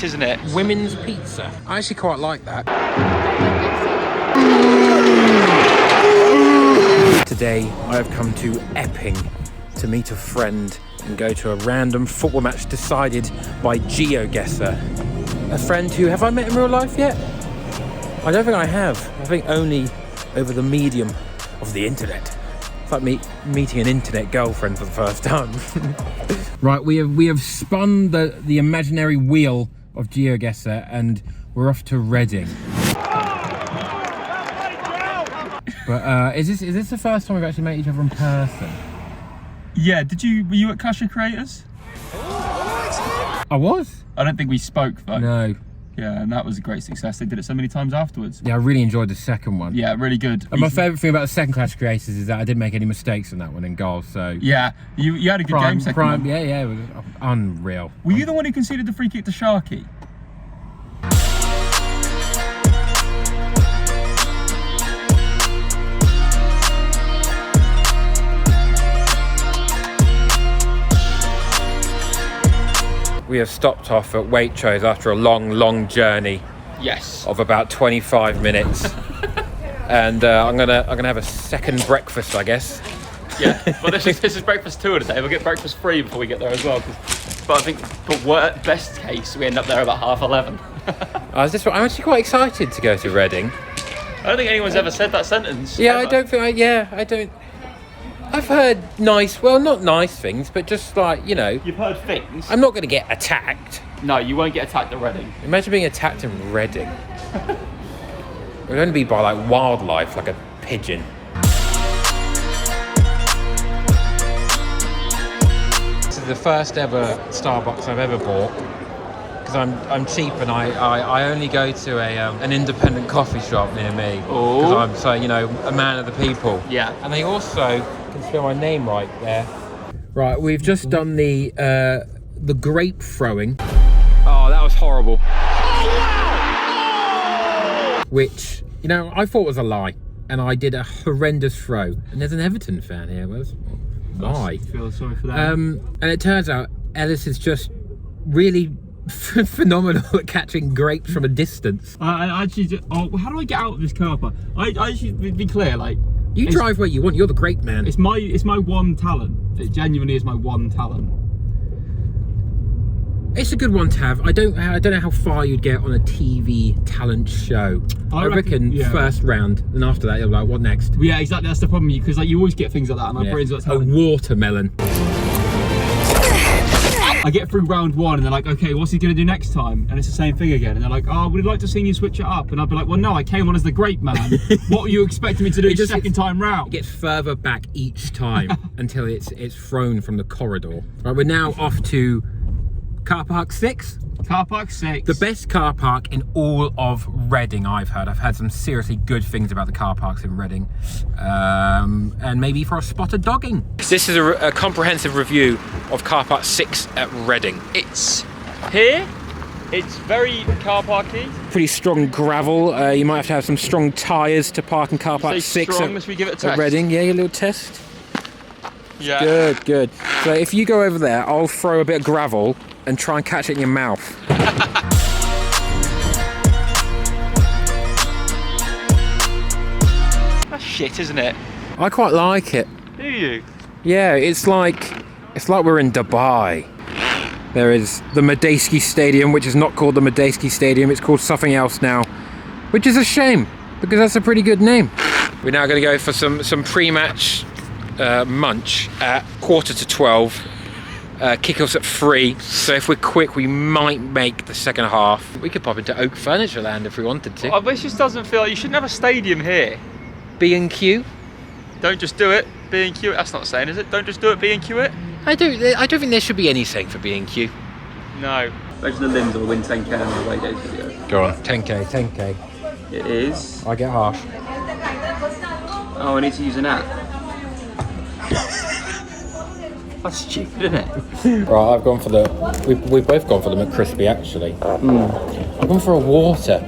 isn't it? Women's pizza. I actually quite like that. Today I have come to Epping to meet a friend and go to a random football match decided by GeoGuessr. A friend who, have I met in real life yet? I don't think I have. I think only over the medium of the internet. It's like meeting an internet girlfriend for the first time. Right, we have spun the imaginary wheel of GeoGuessr and we're off to Reading. But is this the first time we've actually met each other in person? Yeah, were you at Clash of Creators? I was? I don't think we spoke though. No. Yeah, and that was a great success. They did it so many times afterwards. Yeah, I really enjoyed the second one. Yeah, really good. And my favourite thing about the second Clash of Creators is that I didn't make any mistakes on that one in goals, so... Yeah, you had a good game second one. Yeah, it was unreal. Were you the one who conceded the free kick to Sharky? We have stopped off at Waitrose after a long journey. Yes. Of about 25 minutes. And I'm gonna have a second breakfast, I guess. Yeah, well this is breakfast 2 of the day. We'll get breakfast 3 before we get there as well. But I think, best case, we end up there about 11:30. I'm actually quite excited to go to Reading. I don't think anyone's ever said that sentence. Yeah, ever. I don't. I've heard not nice things, but just like, you know. You've heard things. I'm not going to get attacked. No, you won't get attacked at Reading. Imagine being attacked in Reading. It would only be by like wildlife, like a pigeon. This is the first ever Starbucks I've ever bought. Because I'm cheap and I only go to an independent coffee shop near me. Because I'm so, you know, a man of the people. Yeah. And they also can spell my name right there. Right, we've just done the grape throwing. Oh, that was horrible. Which, you know, I thought was a lie. And I did a horrendous throw. And there's an Everton fan here. Why? I feel sorry for that. And it turns out Ellis is just really phenomenal at catching grapes from a distance. I actually, how do I get out of this car park? I should be clear, like... You drive where you want, you're the great man. It's my one talent. It genuinely is my one talent. It's a good one to have. I don't know how far you'd get on a TV talent show. I reckon first round, and after that you're like, what next? Yeah, exactly. That's the problem, because like you always get things like that, and my brain's got talent. A watermelon. I get through round 1 and they're like, okay, what's he going to do next time? And it's the same thing again. And they're like, oh, we'd like to see you switch it up. And I'd be like, well, no, I came on as the grape man. What were you expecting me to do second time round? It gets further back each time until it's thrown from the corridor. Right, we're now off to car park 6. Car park 6. The best car park in all of Reading, I've heard. I've heard some seriously good things about the car parks in Reading. And maybe for a spot of dogging. This is a comprehensive review of car park 6 at Reading. It's here. It's very car parky. Pretty strong gravel. You might have some strong tyres to park in car park 6 strong, must we give it a test? At Reading. Yeah, your little test. Yeah. Good. So if you go over there, I'll throw a bit of gravel and try and catch it in your mouth. That's shit, isn't it? I quite like it. Do you? Yeah, it's like we're in Dubai. There is the Medeski Stadium, which is not called the Medeski Stadium, it's called something else now, which is a shame because that's a pretty good name. We're now going to go for some pre-match munch at 11:45. Kick-offs at 3, so if we're quick we might make the second half. We could pop into Oak Furniture Land if we wanted to. Oh, this just doesn't feel like you shouldn't have a stadium here. B&Q? Don't just do it, B&Q it. That's not saying, is it? Don't just do it, B&Q it. I don't think there should be any saying for B&Q. No. Those are the limbs of a win 10k on the away days video. Go on. 10k. It is. I get half. Oh, I need to use an app. That's stupid, isn't it? Right, I've gone for we've both gone for the McCrispy actually. I've gone for a water.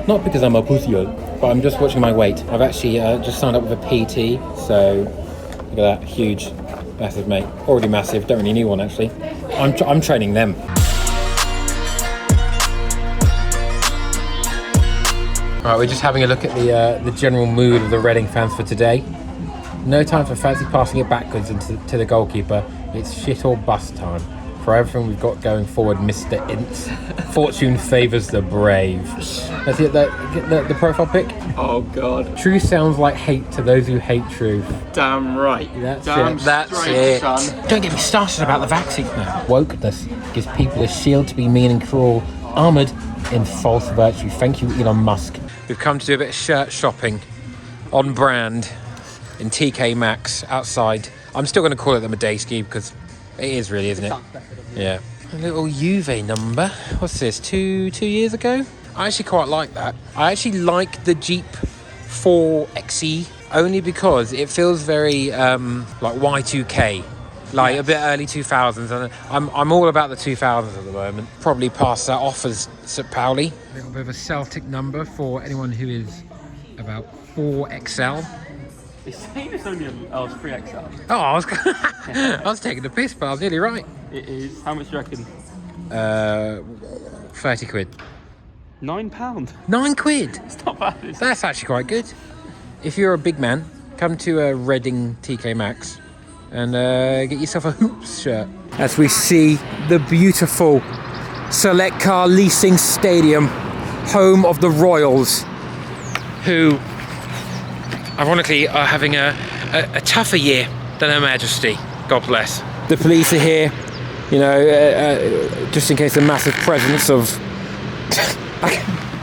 Not because I'm a pussy, but I'm just watching my weight. I've actually just signed up with a PT, so look at that, huge, massive mate. Already massive, don't really need one actually. I'm training them. Right, we're just having a look at the general mood of the Reading fans for today. No time for fancy passing it backwards into to the goalkeeper. It's shit or bust time. For everything we've got going forward, Mr. Ince. Fortune favours the brave. Let's get the profile pic. Oh God. Truth sounds like hate to those who hate truth. Damn right. That's Damn it. That's straight, it. son. Don't get me started about the vaccine now. Wokeness gives people a shield to be mean and cruel, armoured in false virtue. Thank you, Elon Musk. We've come to do a bit of shirt shopping on brand in TK Maxx outside. I'm still going to call it the Medeski because it is really, isn't it? Yeah. A little Juve number. What's this? Two years ago? I actually quite like that. I actually like the Jeep 4XE only because it feels very like Y2K. Like a bit early 2000s, and I'm all about the 2000s at the moment. Probably pass that off as St. Pauli. A little bit of a Celtic number for anyone who is about 4XL. It's saying it's only 3XL. Oh, I was taking the piss, but I was nearly right. It is. How much do you reckon? 30 quid. £9. 9 quid? It's not bad, is it? That's actually quite good. If you're a big man, come to a Reading TK Maxx and get yourself a Hoops shirt. As we see the beautiful Select Car Leasing Stadium, home of the Royals, who ironically are having a tougher year than Her Majesty. God bless. The police are here, you know, just in case a massive presence of...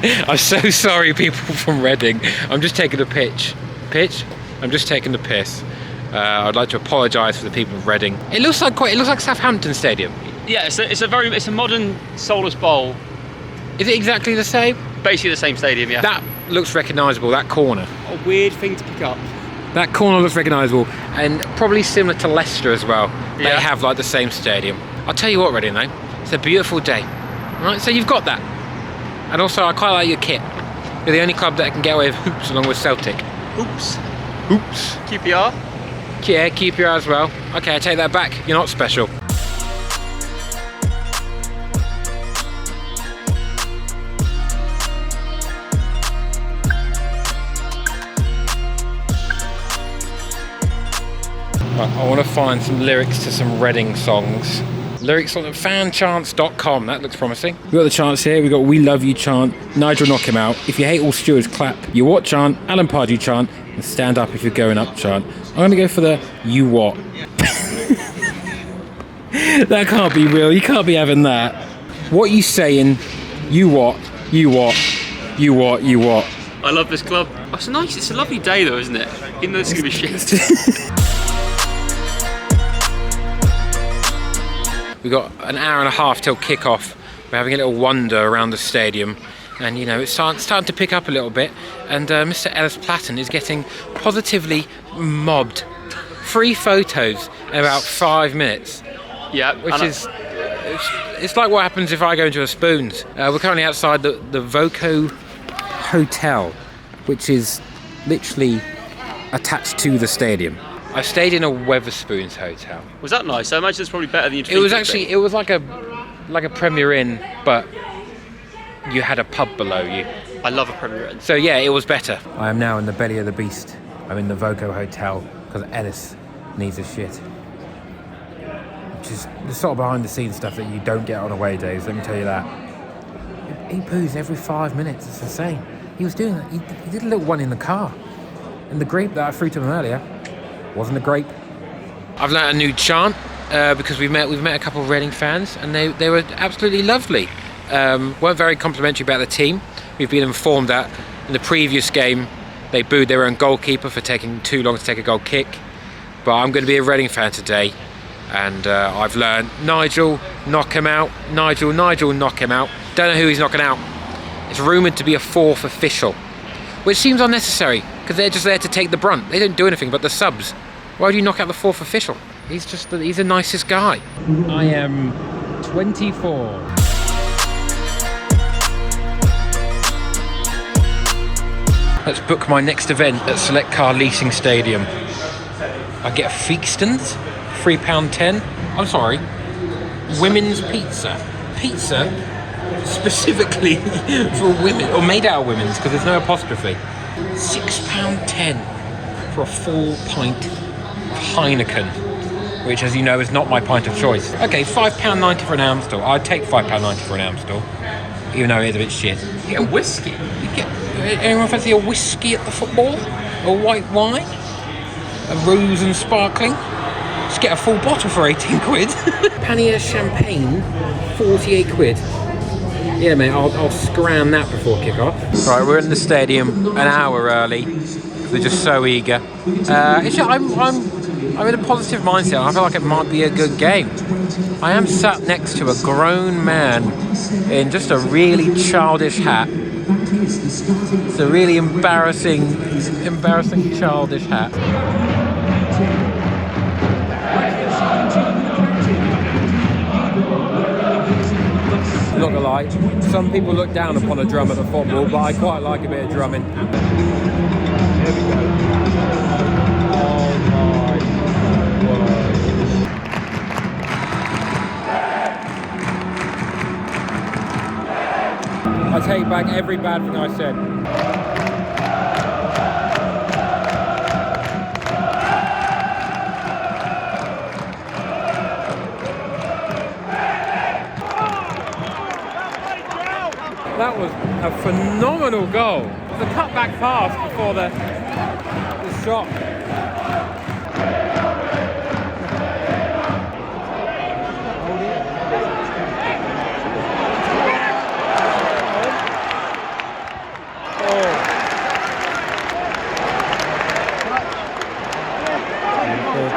I'm so sorry, people from Reading. I'm just taking the pitch. I'm just taking the piss. I'd like to apologise for the people of Reading. It looks like Southampton Stadium. Yeah, it's a modern soulless bowl. Is it exactly the same? Basically the same stadium, yeah. That looks recognisable. That corner. A weird thing to pick up. That corner looks recognisable, and probably similar to Leicester as well. They Yeah. have like the same stadium. I'll tell you what, Reading though, it's a beautiful day. Right, so you've got that, and also I quite like your kit. You're the only club that can get away with hoops along with Celtic. Oops. Hoops. QPR. Yeah, keep your as well. Okay, I take that back. You're not special. Right, I want to find some lyrics to some Reading songs. Lyrics on fanchants.com. That looks promising. We've got the chants here. We've got We Love You chant, Nigel Knock Him Out, If You Hate All Stewards Clap, You What chant, Alan Pardew chant, and Stand Up If You're Going Up chant. I'm going to go for the You What. That can't be real. You can't be having that. What you saying? You what? You what? You what? You what? I love this club. Oh, it's a lovely day though, isn't it? Even though it's going to be shit. We've got an hour and a half till kick-off. We're having a little wander around the stadium, and you know it's starting to pick up a little bit. And Mr. Ellis Platten is getting positively mobbed. 3 photos in about 5 minutes. Yeah, which is it's like what happens if I go into a Spoons. We're currently outside the Voco Hotel, which is literally attached to the stadium. I stayed in a Wetherspoons hotel. Was that nice? I imagine it's probably better than you. It was like a Premier Inn, but you had a pub below you. I love a Premier Inn. So yeah, it was better. I am now in the belly of the beast. I'm in the Voco Hotel because Ellis needs a shit. Which is the sort of behind the scenes stuff that you don't get on away days, let me tell you that. He poos every 5 minutes, it's insane. He was doing that, he did a little one in the car. And the grape that I threw to him earlier wasn't a grape. I've learnt a new chant because we've met a couple of Reading fans, and they were absolutely lovely. Weren't very complimentary about the team. We've been informed that in the previous game they booed their own goalkeeper for taking too long to take a goal kick. But I'm going to be a Reading fan today, and I've learned Nigel, knock him out. Nigel, knock him out. Don't know who he's knocking out. It's rumoured to be a 4th official, which seems unnecessary because they're just there to take the brunt. They don't do anything but the subs. Why do you knock out the 4th official? He's the nicest guy. I am 24. Let's book my next event at Select Car Leasing Stadium. I get a Feekstons, £3.10. I'm sorry, women's pizza. Pizza specifically for women, or made out of women's, because there's no apostrophe. £6.10 for a full pint of Heineken, which, as you know, is not my pint of choice. Okay, £5.90 for an Amstel. I'd take £5.90 for an Amstel, even though it is a bit shit. You get a whiskey. Anyone fancy a whiskey at the football? A white wine? A rose and sparkling? Just get a full bottle for 18 quid. Pannier champagne, 48 quid. Yeah, mate, I'll scram that before kick-off. Right, we're in the stadium an hour early. They're just so eager. I'm in a positive mindset. I feel like it might be a good game. I am sat next to a grown man in just a really childish hat. It's a really embarrassing childish hat. Not gonna lie, some people look down upon a drum at the football, but I quite like a bit of drumming. Here we go. Oh my word. I take back every bad thing I said. That was a phenomenal goal. The cutback pass before the shot.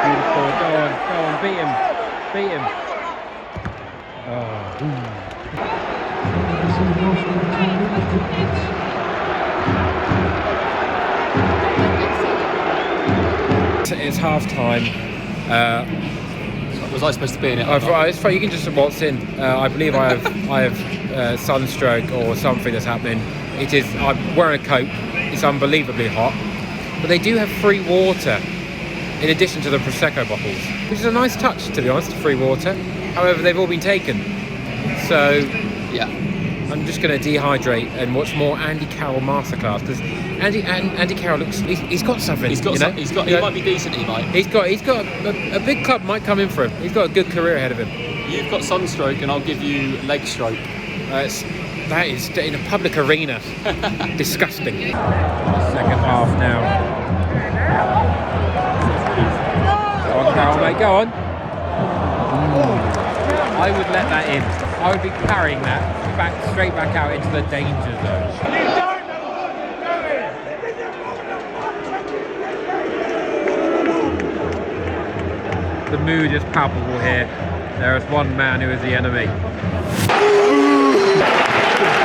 Beautiful. Go on, beat him. It's half time. Was I supposed to be in it? It's fine, you can just waltz in. I believe I have sunstroke or something that's happening. I'm wearing a coat. It's unbelievably hot. But they do have free water in addition to the Prosecco bottles, which is a nice touch, to be honest, free water. However, they've all been taken. So, yeah. I'm just going to dehydrate and watch more Andy Carroll masterclass, because Andy Carroll looks, he's got something. He might be decent, he might. He's got a big club might come in for him. He's got a good career ahead of him. You've got sunstroke and I'll give you leg stroke. That is in a public arena. Disgusting. Second half now. Go on, Carroll, mate, go on. I would let that in. I would be carrying that straight back out into the danger zone. The mood is palpable here. There is one man who is the enemy.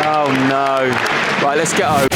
Oh no. Right, let's get home.